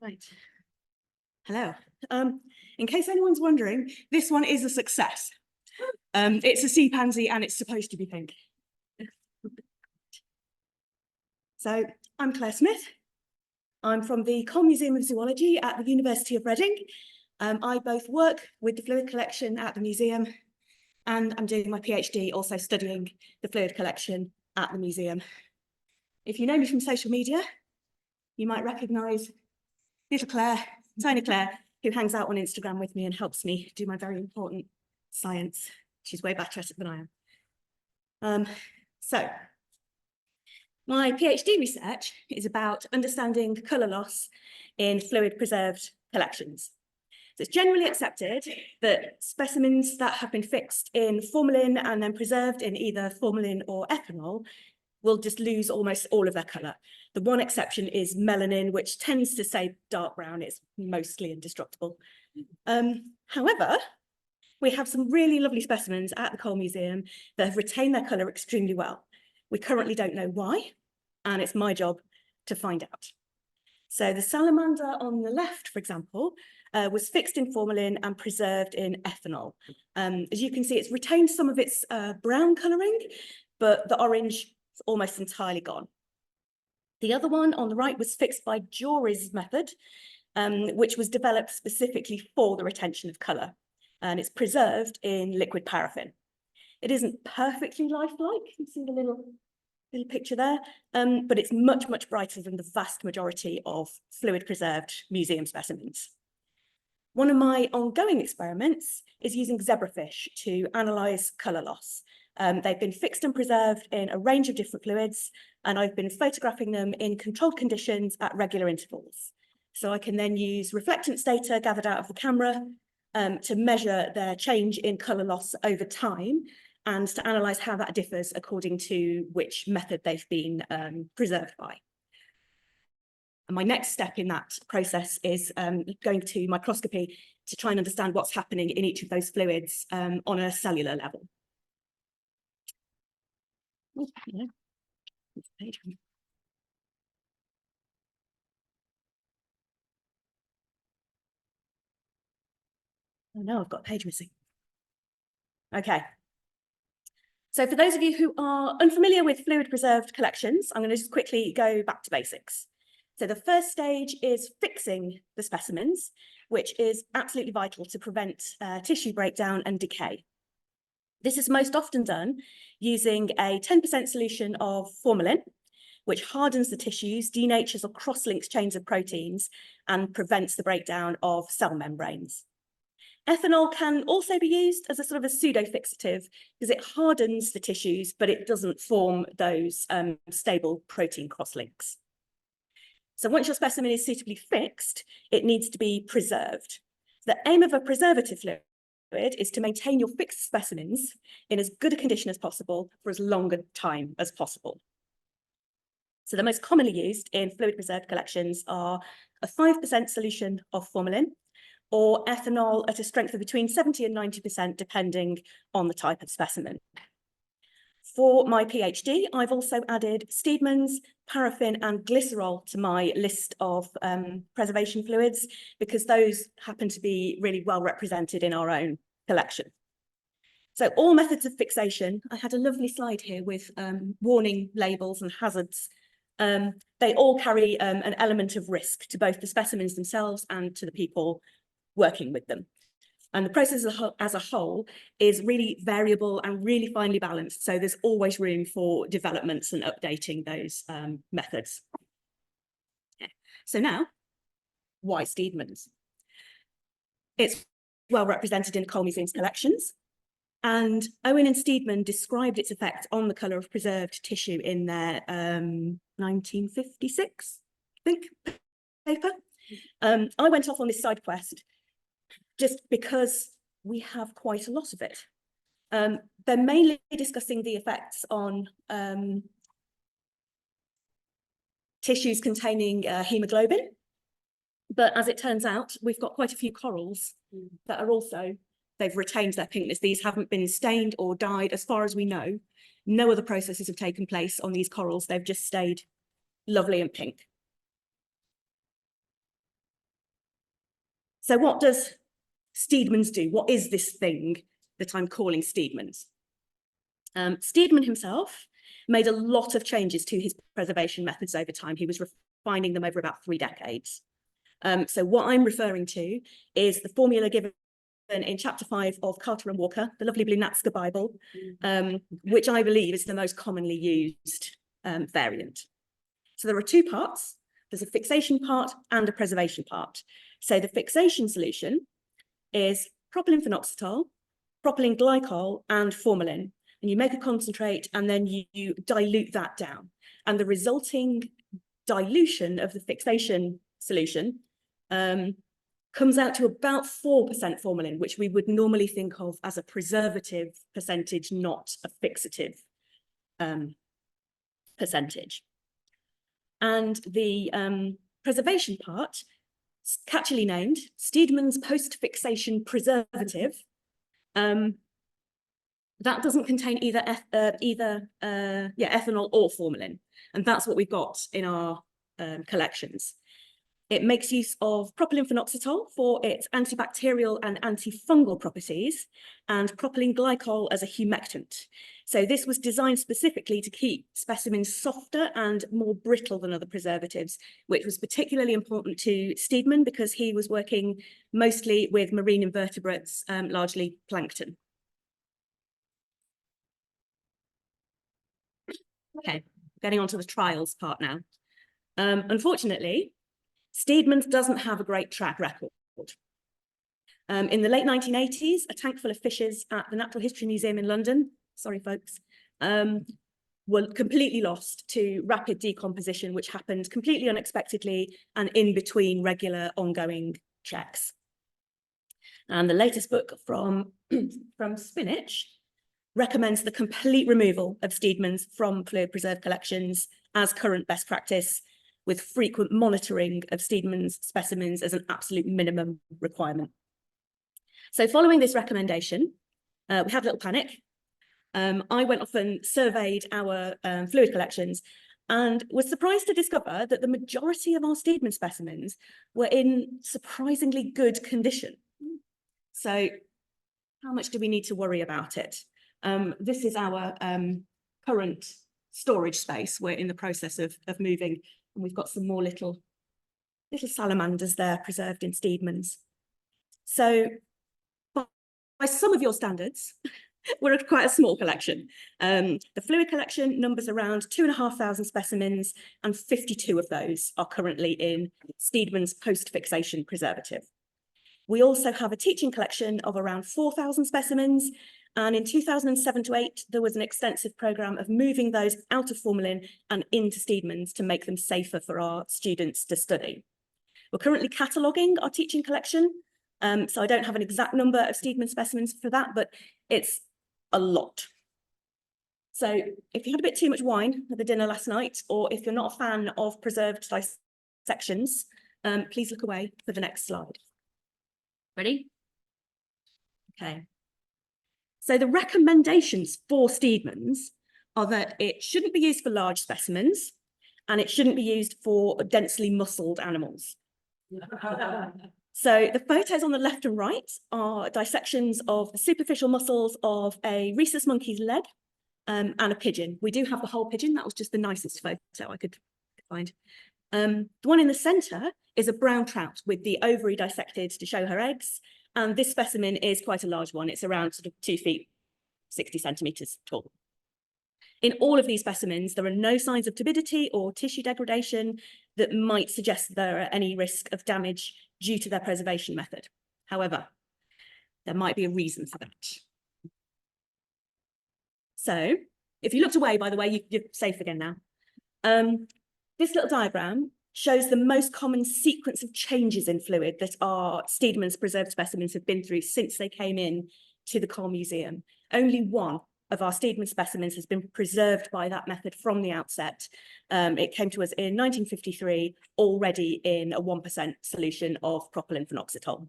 Right. Hello. In case anyone's wondering, this one is a success. It's a sea pansy and it's supposed to be pink. So I'm Claire Smith. I'm from the Cole Museum of Zoology at the University of Reading. I both work with the fluid collection at the museum and I'm doing my PhD also studying the fluid collection at the museum. If you know me from social media, you might recognise little Claire, tiny Claire, who hangs out on Instagram with me and helps me do my very important science. She's way better at it than I am. So my PhD research is about understanding colour loss in fluid preserved collections. So it's generally accepted that specimens that have been fixed in formalin and then preserved in either formalin or ethanol will just lose almost all of their colour. The one exception is melanin, which tends to stay dark brown. It's mostly indestructible. However, we have some really lovely specimens at the Cole Museum that have retained their colour extremely well. We currently don't know why, and it's my job to find out. So the salamander on the left, for example, was fixed in formalin and preserved in ethanol. As you can see, it's retained some of its brown colouring, but the orange is almost entirely gone. The other one on the right was fixed by Jory's method, which was developed specifically for the retention of colour, and it's preserved in liquid paraffin. It isn't perfectly lifelike, you can see the little picture there, but it's much, much brighter than the vast majority of fluid preserved museum specimens. One of my ongoing experiments is using zebrafish to analyse colour loss. They've been fixed and preserved in a range of different fluids, and I've been photographing them in controlled conditions at regular intervals. So I can then use reflectance data gathered out of the camera to measure their change in colour loss over time and to analyse how that differs according to which method they've been preserved by. And my next step in that process is going to microscopy to try and understand what's happening in each of those fluids on a cellular level. Oh, yeah. Oh no, I've got a page missing. Okay. So for those of you who are unfamiliar with fluid preserved collections, I'm going to just quickly go back to basics. So the first stage is fixing the specimens, which is absolutely vital to prevent tissue breakdown and decay. This is most often done using a 10% solution of formalin, which hardens the tissues, denatures or cross-links chains of proteins, and prevents the breakdown of cell membranes. Ethanol can also be used as a sort of a pseudo-fixative because it hardens the tissues, but it doesn't form those stable protein cross-links. So once your specimen is suitably fixed, it needs to be preserved. The aim of a preservative fluid is to maintain your fixed specimens in as good a condition as possible for as long a time as possible. So the most commonly used in fluid preserved collections are a 5% solution of formalin or ethanol at a strength of between 70 and 90%, depending on the type of specimen. For my PhD, I've also added Steedman's, paraffin and glycerol to my list of preservation fluids because those happen to be really well represented in our own collection. So all methods of fixation, I had a lovely slide here with warning labels and hazards. They all carry an element of risk to both the specimens themselves and to the people working with them. And the process as a whole is really variable and really finely balanced. So there's always room for developments and updating those methods. Okay. So now, why Steedman's? It's well represented in the Cole Museum's collections. And Owen and Steedman described its effect on the colour of preserved tissue in their 1956, I think, paper. I went off on this side quest just because we have quite a lot of it. They're mainly discussing the effects on tissues containing hemoglobin, but as it turns out, we've got quite a few corals that are also, they've retained their pinkness. These haven't been stained or dyed as far as we know. No other processes have taken place on these corals. They've just stayed lovely and pink. So what does Steedman's do? What is this thing that I'm calling Steedman's? Steedman himself made a lot of changes to his preservation methods over time. He was refining them over about 3 decades. So what I'm referring to is the formula given in chapter 5 of Carter and Walker, the lovely blue Natska Bible, which I believe is the most commonly used variant. So there are 2 parts. There's a fixation part and a preservation part. So the fixation solution is propylene phenoxetol, propylene glycol, and formalin. And you make a concentrate and then you dilute that down. And the resulting dilution of the fixation solution comes out to about 4% formalin, which we would normally think of as a preservative percentage, not a fixative percentage. And the preservation part, catchily named Steedman's Post-Fixation Preservative, that doesn't contain either ethanol or formalin, and that's what we've got in our collections. It makes use of propylene phenoxetol for its antibacterial and antifungal properties, and propylene glycol as a humectant. So this was designed specifically to keep specimens softer and more brittle than other preservatives, which was particularly important to Steedman because he was working mostly with marine invertebrates, largely plankton. Okay, getting on to the trials part now. Unfortunately, Steedman's doesn't have a great track record. In the late 1980s, a tank full of fishes at the Natural History Museum in London, sorry folks, were completely lost to rapid decomposition, which happened completely unexpectedly and in between regular ongoing checks. And the latest book from Spinach recommends the complete removal of Steedman's from fluid preserved collections as current best practice, with frequent monitoring of Steedman's specimens as an absolute minimum requirement. So following this recommendation, we had a little panic. I went off and surveyed our fluid collections and was surprised to discover that the majority of our Steedman specimens were in surprisingly good condition. So how much do we need to worry about it? This is our current storage space. We're in the process of moving, and we've got some more little salamanders there preserved in Steedman's. So by some of your standards, we're quite a small collection. The fluid collection numbers around 2,500 specimens, and 52 of those are currently in Steedman's post-fixation preservative. We also have a teaching collection of around 4,000 specimens, and in 2007 to 8, there was an extensive programme of moving those out of formalin and into Steedman's to make them safer for our students to study. We're currently cataloguing our teaching collection, so I don't have an exact number of Steedman specimens for that, but it's a lot. So if you had a bit too much wine at the dinner last night, or if you're not a fan of preserved dissections, please look away for the next slide. Ready? Okay. So the recommendations for Steedman's are that it shouldn't be used for large specimens, and it shouldn't be used for densely muscled animals. So the photos on the left and right are dissections of the superficial muscles of a rhesus monkey's leg and a pigeon. We do have the whole pigeon. That was just the nicest photo I could find. The one in the centre is a brown trout with the ovary dissected to show her eggs. And this specimen is quite a large one. It's around sort of 2 feet, 60 centimetres tall. In all of these specimens, there are no signs of turbidity or tissue degradation that might suggest there are any risk of damage due to their preservation method. However, there might be a reason for that. So if you looked away, by the way, you're safe again now. This little diagram shows the most common sequence of changes in fluid that our Steedman's preserved specimens have been through since they came in to the Cole Museum. Only one of our Steedman specimens has been preserved by that method from the outset. It came to us in 1953, already in a 1% solution of propylene phenoxetol.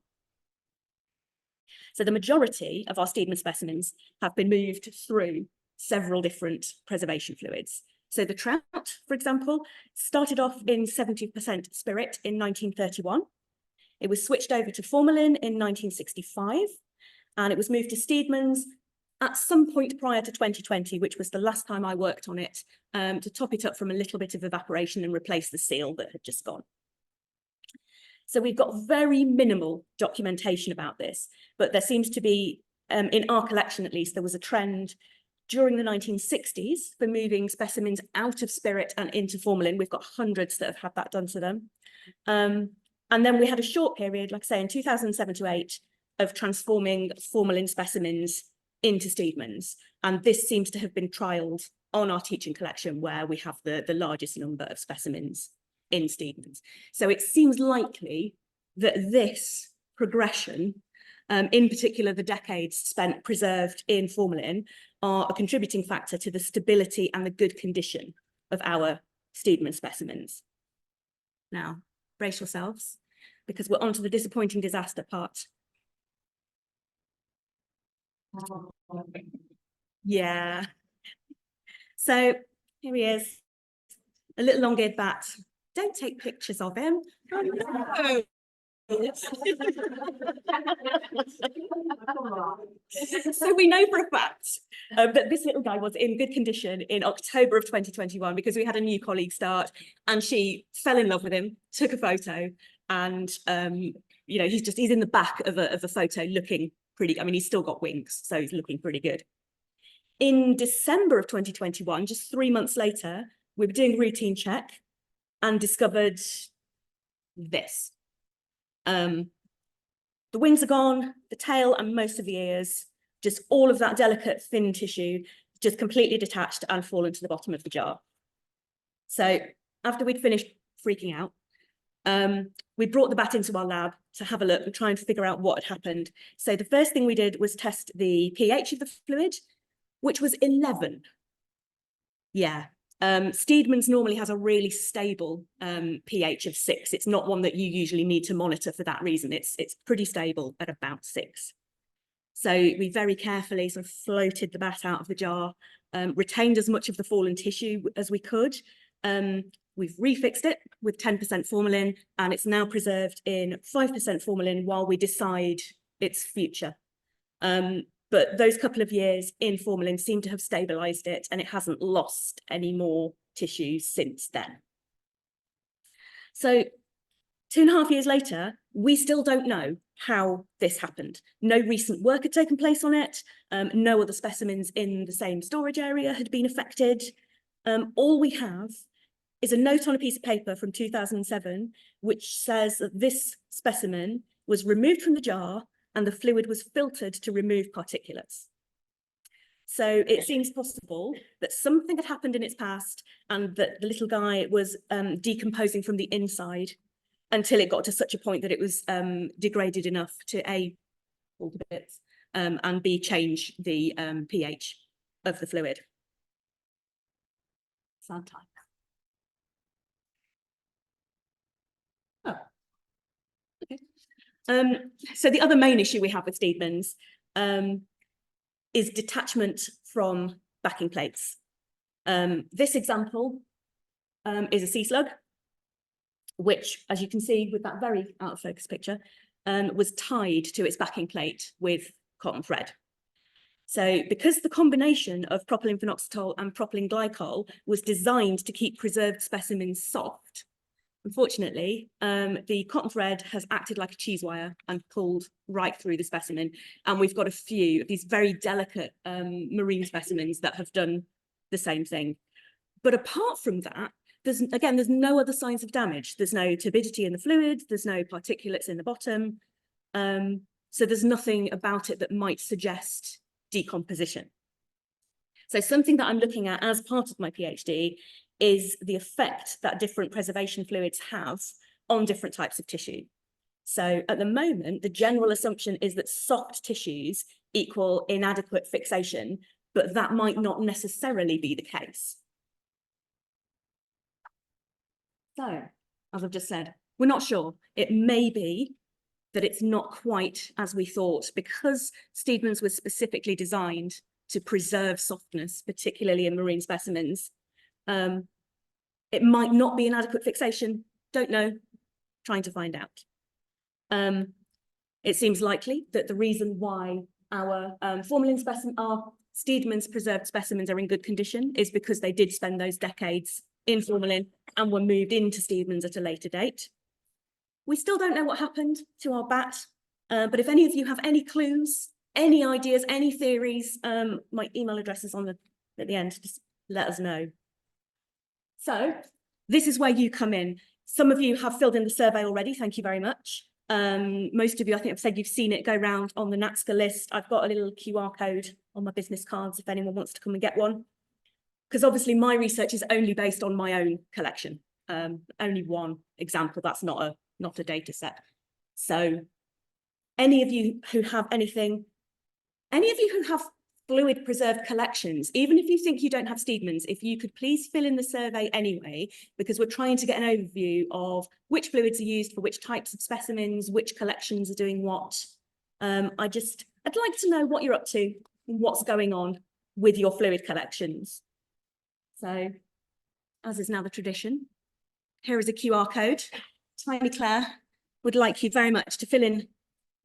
So the majority of our Steedman specimens have been moved through several different preservation fluids. So the trout, for example, started off in 70% spirit in 1931. It was switched over to formalin in 1965, and it was moved to Steedman's at some point prior to 2020, which was the last time I worked on it, to top it up from a little bit of evaporation and replace the seal that had just gone. So we've got very minimal documentation about this, but there seems to be, in our collection at least, there was a trend during the 1960s for moving specimens out of spirit and into formalin. We've got hundreds that have had that done to them. And then we had a short period, like I say, in 2007 to 8, of transforming formalin specimens into Steedman's. And this seems to have been trialled on our teaching collection, where we have the largest number of specimens in Steedman's. So it seems likely that this progression, in particular the decades spent preserved in formalin, are a contributing factor to the stability and the good condition of our Steedman specimens. Now, brace yourselves, because we're on to the disappointing disaster part. Yeah. So here he is, a little long-eared bat. Don't take pictures of him. Oh, no. So we know for a fact that this little guy was in good condition in October of 2021, because we had a new colleague start and she fell in love with him, took a photo, and you know, he's in the back of a photo looking pretty, I mean, he's still got wings, so he's looking pretty good. In December of 2021, just 3 months later, we were doing a routine check and discovered this. The wings are gone, the tail and most of the ears, just all of that delicate thin tissue, just completely detached and fallen to the bottom of the jar. So after we'd finished freaking out, we brought the bat into our lab to have a look and try and figure out what had happened. So the first thing we did was test the pH of the fluid, which was 11. Yeah. Steedman's normally has a really stable pH of 6. It's not one that you usually need to monitor for that reason. It's pretty stable at about 6. So we very carefully sort of floated the bat out of the jar, retained as much of the fallen tissue as we could. We've refixed it with 10% formalin, and it's now preserved in 5% formalin while we decide its future. But those couple of years in formalin seem to have stabilised it, and it hasn't lost any more tissue since then. So 2.5 years later, we still don't know how this happened. No recent work had taken place on it. No other specimens in the same storage area had been affected. All we have is a note on a piece of paper from 2007, which says that this specimen was removed from the jar and the fluid was filtered to remove particulates. So it seems possible that something had happened in its past and that the little guy was decomposing from the inside until it got to such a point that it was degraded enough to A, all the bits, and B, change the pH of the fluid. Sad time. Oh, okay. So the other main issue we have with Steedman's is detachment from backing plates. This example is a sea slug, which, as you can see with that very out of focus picture, was tied to its backing plate with cotton thread. So because the combination of propylene phenoxetol and propylene glycol was designed to keep preserved specimens soft, unfortunately, the cotton thread has acted like a cheese wire and pulled right through the specimen. And we've got a few of these very delicate marine specimens that have done the same thing. But apart from that, there's no other signs of damage. There's no turbidity in the fluid. There's no particulates in the bottom. So there's nothing about it that might suggest decomposition. So something that I'm looking at as part of my PhD is the effect that different preservation fluids have on different types of tissue. So at the moment, the general assumption is that soft tissues equal inadequate fixation, but that might not necessarily be the case. So, as I've just said, we're not sure. It may be that it's not quite as we thought, because Steedman's was specifically designed to preserve softness, particularly in marine specimens. It might not be inadequate fixation, don't know, trying to find out. It seems likely that the reason why our formalin specimen, our Steedman's preserved specimens are in good condition is because they did spend those decades in formalin and were moved into Steedman's at a later date. We still don't know what happened to our bat, but if any of you have any clues, any ideas, any theories, my email address is on at the end, just let us know. So this is where you come in. Some of you have filled in the survey already, thank you very much. Most of you, I think I've said you've seen it go round on the NATSCA list. I've got a little QR code on my business cards if anyone wants to come and get one. Because obviously my research is only based on my own collection. Only one example, that's not a data set. So any of you who have anything, any of you who have fluid preserved collections, even if you think you don't have Steedman's, if you could please fill in the survey anyway, because we're trying to get an overview of which fluids are used for which types of specimens, which collections are doing what. I'd like to know what you're up to, what's going on with your fluid collections. So, as is now the tradition, here is a QR code. Tiny Claire would like you very much to fill in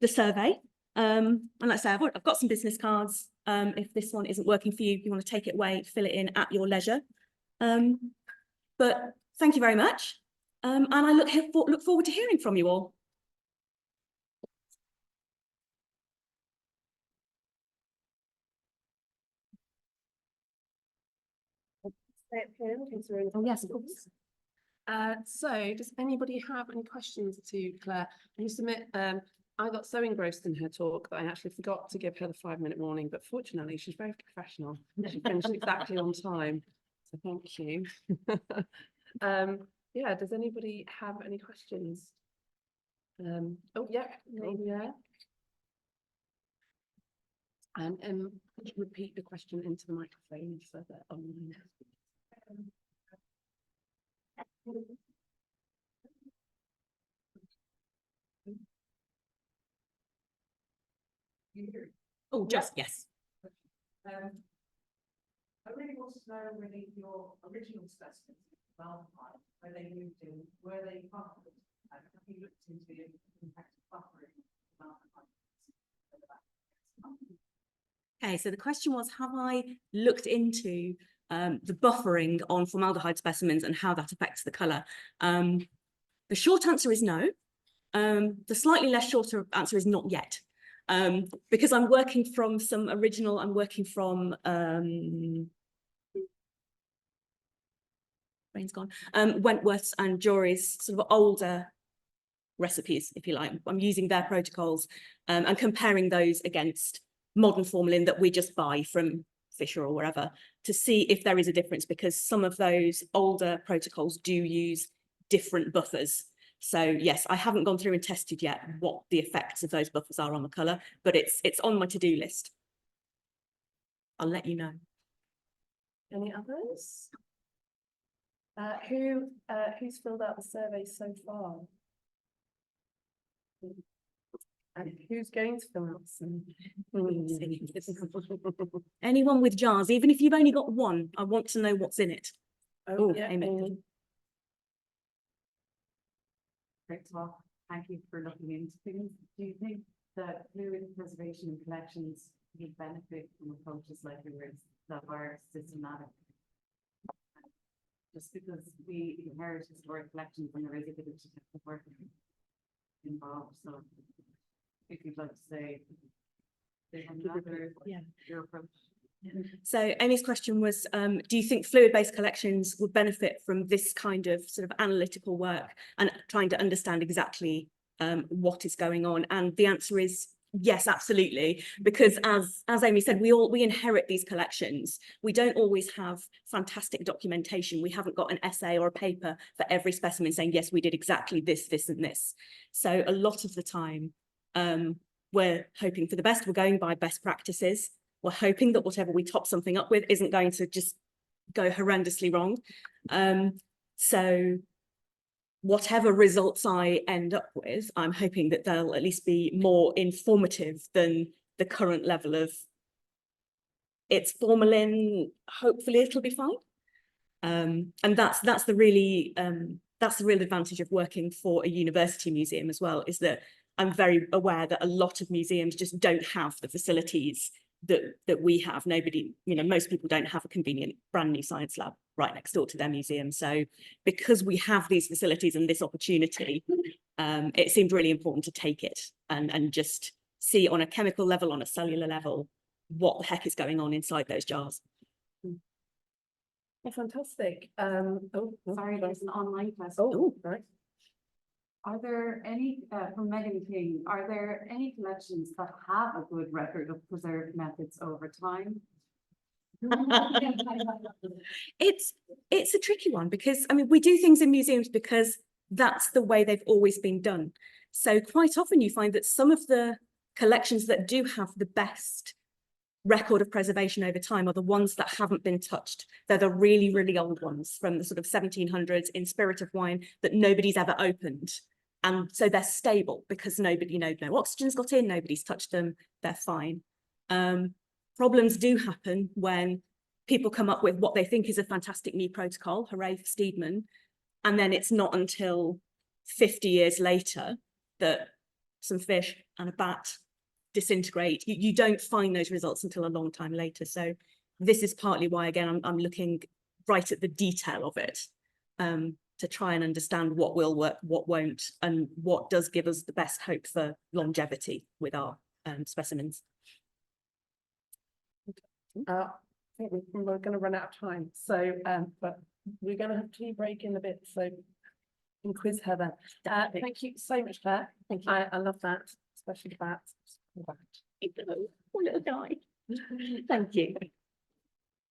the survey. And let's say I've got some business cards. If this one isn't working for you, you want to take it away, fill it in at your leisure. But thank you very much. And I look forward to hearing from you all. Oh, yes, of course. So does anybody have any questions to Claire? I must admit, I got so engrossed in her talk that I actually forgot to give her the 5-minute warning, but fortunately she's very professional. She finished exactly on time, so thank you. Yeah, does anybody have any questions? Oh yeah, yeah. And could you repeat the question into the microphone so that online. Oh, just yes. I really want to know whether your original specimens, where they moved in, were they buffered? Have you looked into the impact of buffering? Okay, so the question was, have I looked into the buffering on formaldehyde specimens and how that affects the colour? The short answer is no. The slightly less shorter answer is not yet. Because I'm working from some original, brain's gone, Wentworth's and Jory's sort of older recipes, if you like. I'm using their protocols and comparing those against modern formalin that we just buy from Fisher or wherever to see if there is a difference, because some of those older protocols do use different buffers. So yes, I haven't gone through and tested yet what the effects of those buffers are on the colour, but it's on my to-do list. I'll let you know. Any others? Who's filled out the survey so far? And who's going to fill out some? Anyone with jars, even if you've only got one, I want to know what's in it. Oh, yeah, Amy. Great talk. Thank you for looking into things. Do you think that fluid preservation and collections would benefit from approaches like yours that are systematic? Just because we inherit historic collections and there is a bit of detective work involved, so if you'd like to say your approach. So Amy's question was, do you think fluid-based collections would benefit from this kind of sort of analytical work and trying to understand exactly what is going on? And the answer is yes, absolutely. Because as Amy said, we inherit these collections. We don't always have fantastic documentation. We haven't got an essay or a paper for every specimen saying, yes, we did exactly this, this, and this. So a lot of the time, we're hoping for the best. We're going by best practices. We're hoping that whatever we top something up with isn't going to just go horrendously wrong. So whatever results I end up with, I'm hoping that they'll at least be more informative than the current level of it's formalin. Hopefully it'll be fine. And that's the real advantage of working for a university museum as well, is that I'm very aware that a lot of museums just don't have the facilities that we have. Nobody, most people don't have a convenient brand new science lab right next door to their museum. So because we have these facilities and this opportunity, it seemed really important to take it and just see on a chemical level, on a cellular level, what the heck is going on inside those jars. Yeah, fantastic. Sorry, there's an online question. Oh, right. Are there any, from Megan King, are there any collections that have a good record of preserved methods over time? It's a tricky one because, I mean, we do things in museums because that's the way they've always been done. So quite often you find that some of the collections that do have the best record of preservation over time are the ones that haven't been touched. They're the really, really old ones from the sort of 1700s in spirit of wine that nobody's ever opened. And so they're stable because no oxygen's got in, nobody's touched them, they're fine. Problems do happen when people come up with what they think is a fantastic new protocol, hooray for Steedman, and then it's not until 50 years later that some fish and a bat disintegrate. You don't find those results until a long time later. So this is partly why, again, I'm looking right at the detail of it to try and understand what will work, what won't, and what does give us the best hope for longevity with our specimens. I think we're going to run out of time. So, but we're going to have tea break in a bit. So you can quiz her then. Thank you so much, Claire. Thank you. I love that, especially the bats. Poor little guy. Thank you.